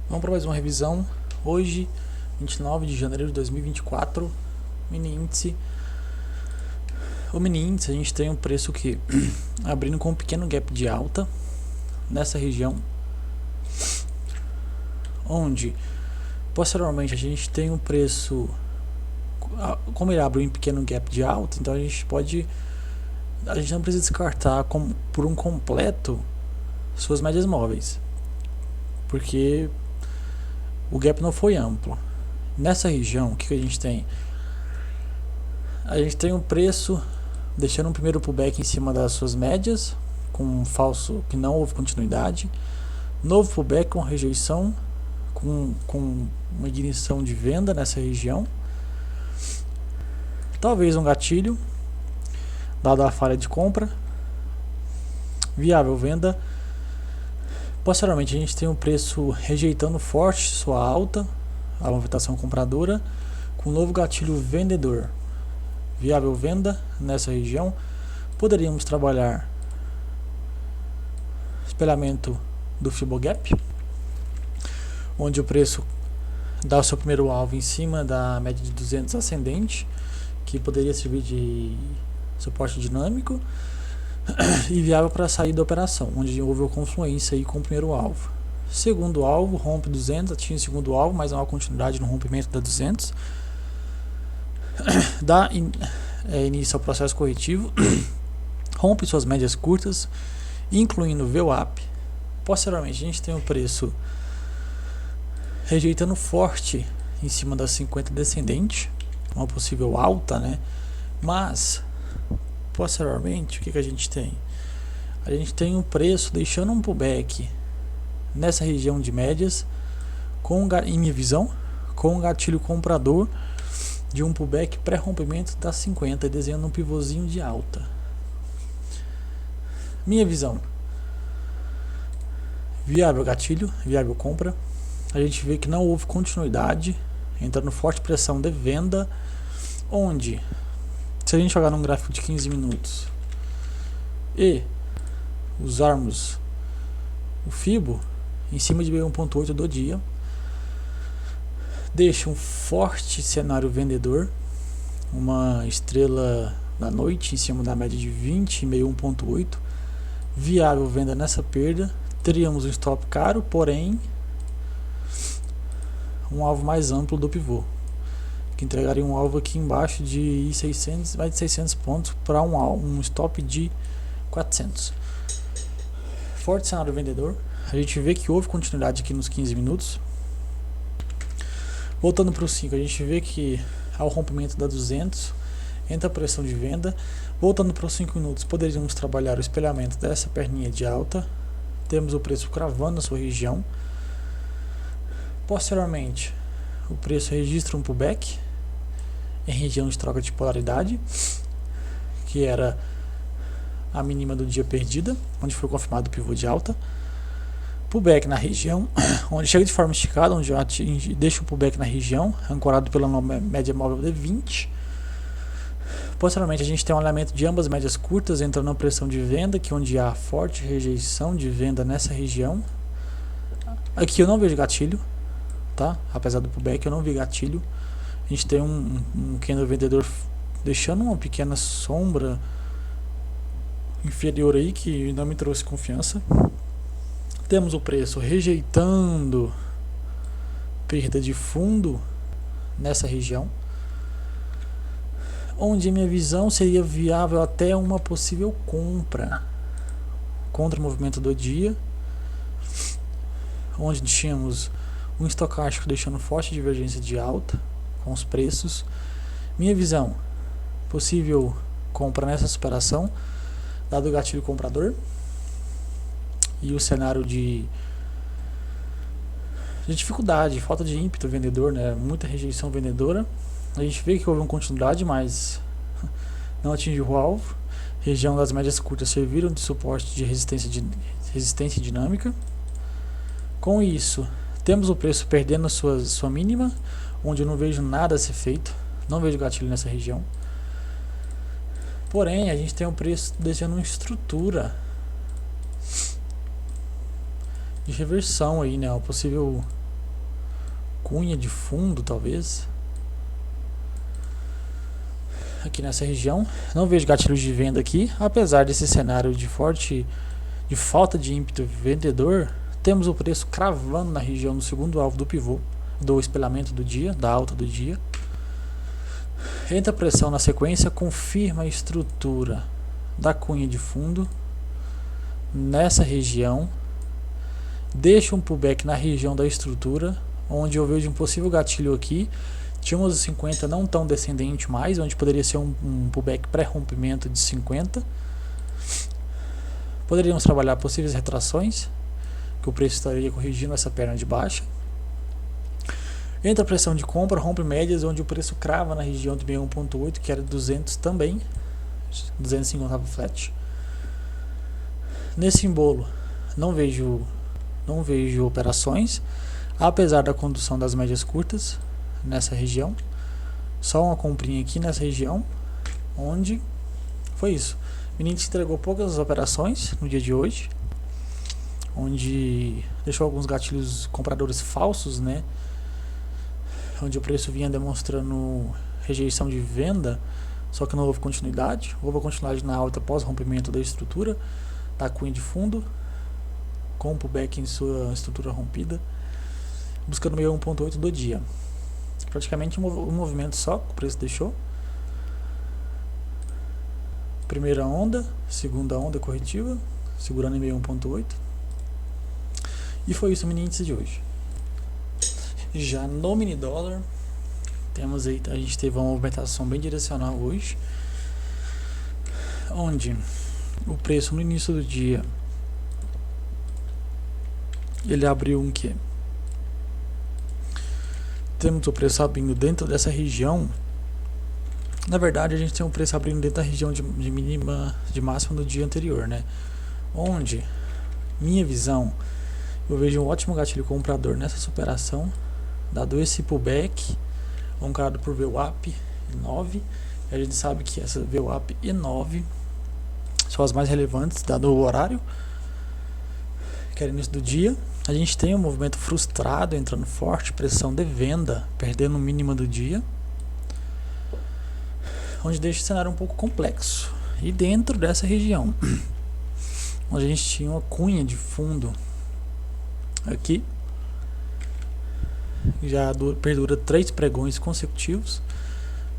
Vamos para mais uma revisão. Hoje, 29 de janeiro de 2024, mini índice. O mini índice a gente tem um preço que abrindo com um pequeno gap de alta nessa região, onde posteriormente a gente tem um preço, como ele abre um pequeno gap de alta, então a gente não precisa descartar por um completo suas médias móveis, porque o gap não foi amplo. Nessa região, o que a gente tem? A gente tem um preço deixando um primeiro pullback em cima das suas médias, com um falso que não houve continuidade. Novo pullback com rejeição, com uma ignição de venda nessa região. Talvez um gatilho, dado a falha de compra. Viável venda. Posteriormente a gente tem um preço rejeitando forte sua alta, a movimentação compradora, com novo gatilho vendedor. Viável venda nessa região. Poderíamos trabalhar espelhamento do Fibogap, onde o preço dá o seu primeiro alvo em cima da média de 200 ascendente, que poderia servir de suporte dinâmico, e viável para sair da operação, onde houve a confluência aí com o primeiro alvo. Segundo alvo, rompe 200, atinge o segundo alvo, mas há uma continuidade no rompimento da 200. Dá início ao processo corretivo, rompe suas médias curtas, incluindo o VWAP. Posteriormente a gente tem o preço rejeitando forte em cima das 50 descendente, uma possível alta, né? Mas posteriormente o que a gente tem? A gente tem um preço deixando um pullback nessa região de médias, em minha visão, com um gatilho comprador de um pullback pré-rompimento das 50, desenhando um pivôzinho de alta. Minha visão: viável gatilho, viável compra. A gente vê que não houve continuidade, entrando forte pressão de venda, onde, se a gente jogar num gráfico de 15 minutos e usarmos o Fibo em cima de B1.8 do dia, deixa um forte cenário vendedor, uma estrela da noite em cima da média de 20 e meio 1.8, viável venda nessa perda. Teríamos um stop caro, porém um alvo mais amplo do pivô, que entregaria um alvo aqui embaixo de 600, mais de 600 pontos para um stop de 400. Forte cenário vendedor. A gente vê que houve continuidade aqui nos 15 minutos. Voltando para o 5, a gente vê que ao rompimento da 200 entra a pressão de venda. Voltando para os 5 minutos, poderíamos trabalhar o espelhamento dessa perninha de alta. Temos o preço cravando na sua região. Posteriormente, o preço registra um pullback em região de troca de polaridade, que era a mínima do dia perdida, onde foi confirmado o pivô de alta. Pullback na região, onde chega de forma esticada, onde deixa o pullback na região, ancorado pela média móvel de 20. Posteriormente a gente tem um alinhamento de ambas médias curtas, entrando na pressão de venda, que onde há forte rejeição de venda nessa região. Aqui eu não vejo gatilho, tá? Apesar do pullback eu não vi gatilho. A gente tem um candle vendedor deixando uma pequena sombra inferior aí, que não me trouxe confiança. Temos o preço rejeitando perda de fundo nessa região, onde minha visão seria viável até uma possível compra contra o movimento do dia, onde tínhamos um estocástico deixando forte divergência de alta com os preços. Minha visão: possível compra nessa superação, dado o gatilho comprador e o cenário de dificuldade, falta de ímpeto vendedor, né? Muita rejeição vendedora. A gente vê que houve uma continuidade, mas não atingiu o alvo. Região das médias curtas serviram de suporte de resistência dinâmica. Com isso, temos o preço perdendo sua mínima, onde eu não vejo nada a ser feito, não vejo gatilho nessa região. Porém, a gente tem um preço deixando uma estrutura de reversão aí, né? O possível cunha de fundo, talvez. Aqui nessa região, não vejo gatilhos de venda aqui, apesar desse cenário de falta de ímpeto vendedor. Temos o preço cravando na região do segundo alvo do pivô, do espelhamento do dia, da alta do dia. Entra pressão na sequência, confirma a estrutura da cunha de fundo nessa região, deixa um pullback na região da estrutura, onde eu vejo um possível gatilho aqui. Tínhamos 50 não tão descendente mais, onde poderia ser um pullback pré-rompimento de 50. Poderíamos trabalhar possíveis retrações, que o preço estaria corrigindo essa perna de baixa. Entra pressão de compra, rompe médias, onde o preço crava na região de 61.8, que era 200 também, 250 flat. Nesse embolo não vejo operações, apesar da condução das médias curtas nessa região. Só uma comprinha aqui nessa região, onde foi isso. O índice entregou poucas operações no dia de hoje, onde deixou alguns gatilhos compradores falsos, né? Onde o preço vinha demonstrando rejeição de venda, só que não houve continuidade. Houve a continuidade na alta após rompimento da estrutura da cunha de fundo, com o pullback em sua estrutura rompida, buscando 61.8 do dia. Praticamente um movimento só que o preço deixou. Primeira onda, segunda onda corretiva, segurando em 61.8. E foi isso o mini índice de hoje. Já no mini dólar, temos aí, a gente teve uma movimentação bem direcional hoje, onde o preço no início do dia ele abriu um que temos o preço abrindo dentro dessa região. Na verdade, a gente tem um preço abrindo dentro da região de mínima, de máxima do dia anterior, né? Onde, minha visão, eu vejo um ótimo gatilho comprador nessa superação, dado esse pullback, ancorado por VWAP 9. A gente sabe que essa VWAP e 9 são as mais relevantes, dado o horário, que era início do dia. A gente tem um movimento frustrado entrando forte, pressão de venda, perdendo o mínimo do dia, onde deixa o cenário um pouco complexo. E dentro dessa região, onde a gente tinha uma cunha de fundo aqui, já perdura 3 pregões consecutivos.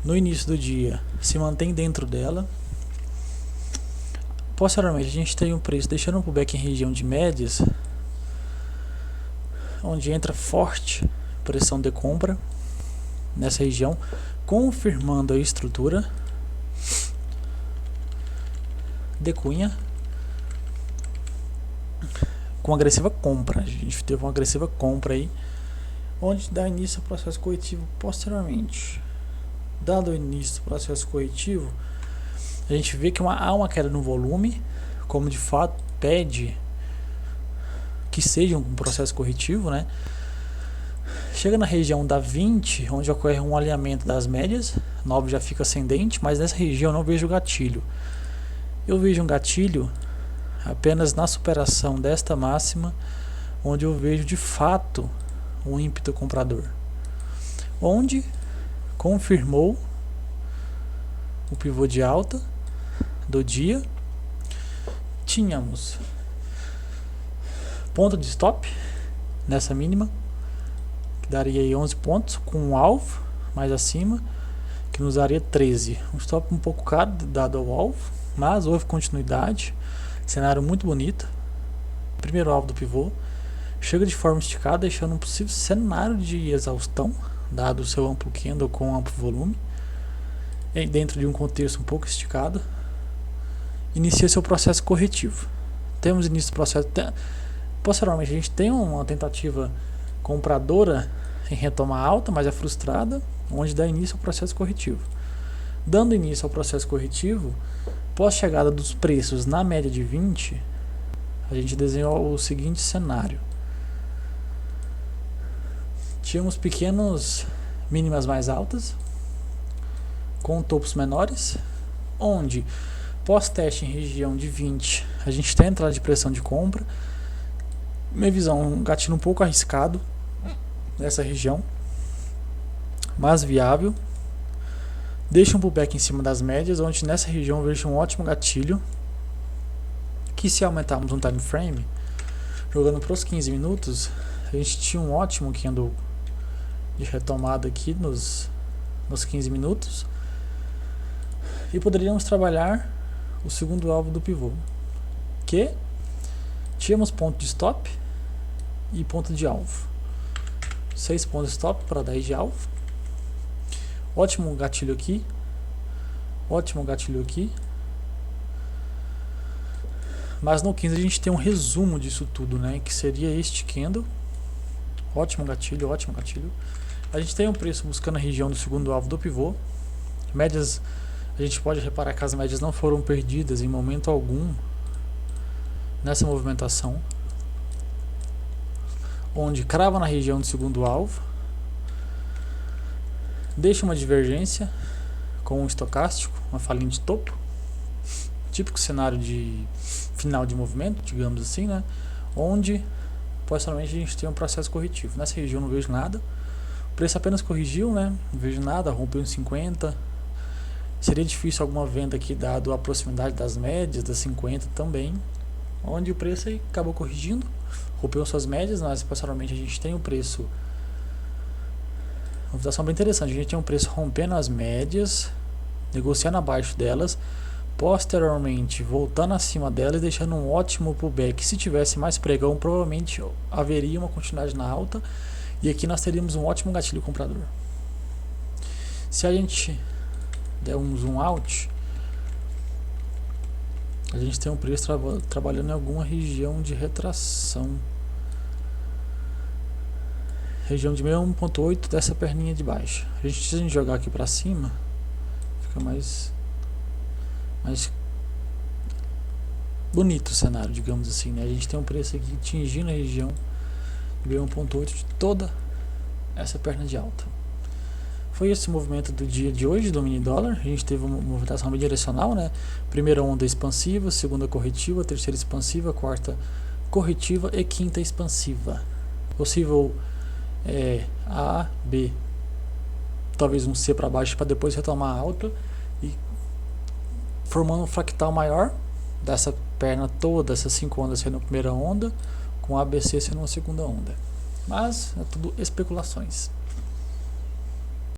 No início do dia se mantém dentro dela. Posteriormente a gente tem um preço deixando um pullback em região de médias, onde entra forte pressão de compra nessa região, confirmando a estrutura de cunha com agressiva compra. A gente teve uma agressiva compra aí, onde dá início ao processo corretivo posteriormente. Dado o início do processo corretivo, a gente vê que há uma queda no volume, como de fato pede que seja um processo corretivo, né? Chega na região da 20, onde ocorre um alinhamento das médias, 9 já fica ascendente, mas nessa região eu não vejo gatilho. Eu vejo um gatilho apenas na superação desta máxima, onde eu vejo de fato um ímpeto comprador, onde confirmou o pivô de alta do dia. Tínhamos ponto de stop nessa mínima, que daria aí 11 pontos, com um alvo mais acima, que nos daria 13. Um stop um pouco caro dado ao alvo, mas houve continuidade, cenário muito bonito. Primeiro alvo do pivô, chega de forma esticada, deixando um possível cenário de exaustão, dado o seu amplo candle com amplo volume, e dentro de um contexto um pouco esticado, inicia seu processo corretivo. Temos início do processo. Posteriormente a gente tem uma tentativa compradora em retoma alta, mas é frustrada, onde dá início ao processo corretivo. Dando início ao processo corretivo, pós chegada dos preços na média de 20, a gente desenhou o seguinte cenário. Tínhamos pequenos mínimas mais altas, com topos menores, onde pós teste em região de 20, a gente tem entrada de pressão de compra. Minha visão, um gatilho um pouco arriscado, nessa região, mais viável. Deixa um pullback em cima das médias, onde nessa região eu vejo um ótimo gatilho, que se aumentarmos um time frame, jogando para os 15 minutos, a gente tinha um ótimo candle de retomada aqui nos 15 minutos, e poderíamos trabalhar o segundo alvo do pivô, que tínhamos ponto de stop e ponto de alvo. 6 pontos de stop para 10 de alvo. Ótimo gatilho aqui. Ótimo gatilho aqui. Mas no 15 a gente tem um resumo disso tudo, né? Que seria este candle. Ótimo gatilho, ótimo gatilho. A gente tem um preço buscando a região do segundo alvo do pivô. Médias, a gente pode reparar que as médias não foram perdidas em momento algum nessa movimentação, onde crava na região do segundo alvo, deixa uma divergência com um estocástico, uma falinha de topo, típico cenário de final de movimento, digamos assim, né? Onde posteriormente a gente tem um processo corretivo. Nessa região não vejo nada, o preço apenas corrigiu, né? Não vejo nada, rompeu em 50. Seria difícil alguma venda aqui dado a proximidade das médias, das 50 também, onde o preço aí acabou corrigindo, rompeu suas médias, mas posteriormente a gente tem o preço, uma situação bem interessante, a gente tem um preço rompendo as médias, negociando abaixo delas, posteriormente voltando acima delas e deixando um ótimo pullback. Se tivesse mais pregão, provavelmente haveria uma continuidade na alta, e aqui nós teríamos um ótimo gatilho comprador. Se a gente der um zoom out, a gente tem um preço trabalhando em alguma região de retração, região de 1.8 dessa perninha de baixo. Se a gente jogar aqui para cima, fica mais bonito o cenário, digamos assim, né? A gente tem um preço aqui atingindo a região de 1.8 de toda essa perna de alta. Foi esse movimento do dia de hoje do mini dólar. A gente teve uma movimentação bidirecional, né? Primeira onda expansiva, segunda corretiva, terceira expansiva, quarta corretiva e quinta expansiva. Possível A, B, talvez um C para baixo para depois retomar a alta e formando um fractal maior dessa perna toda, essas 5 ondas sendo a primeira onda, com ABC sendo uma segunda onda. Mas é tudo especulações.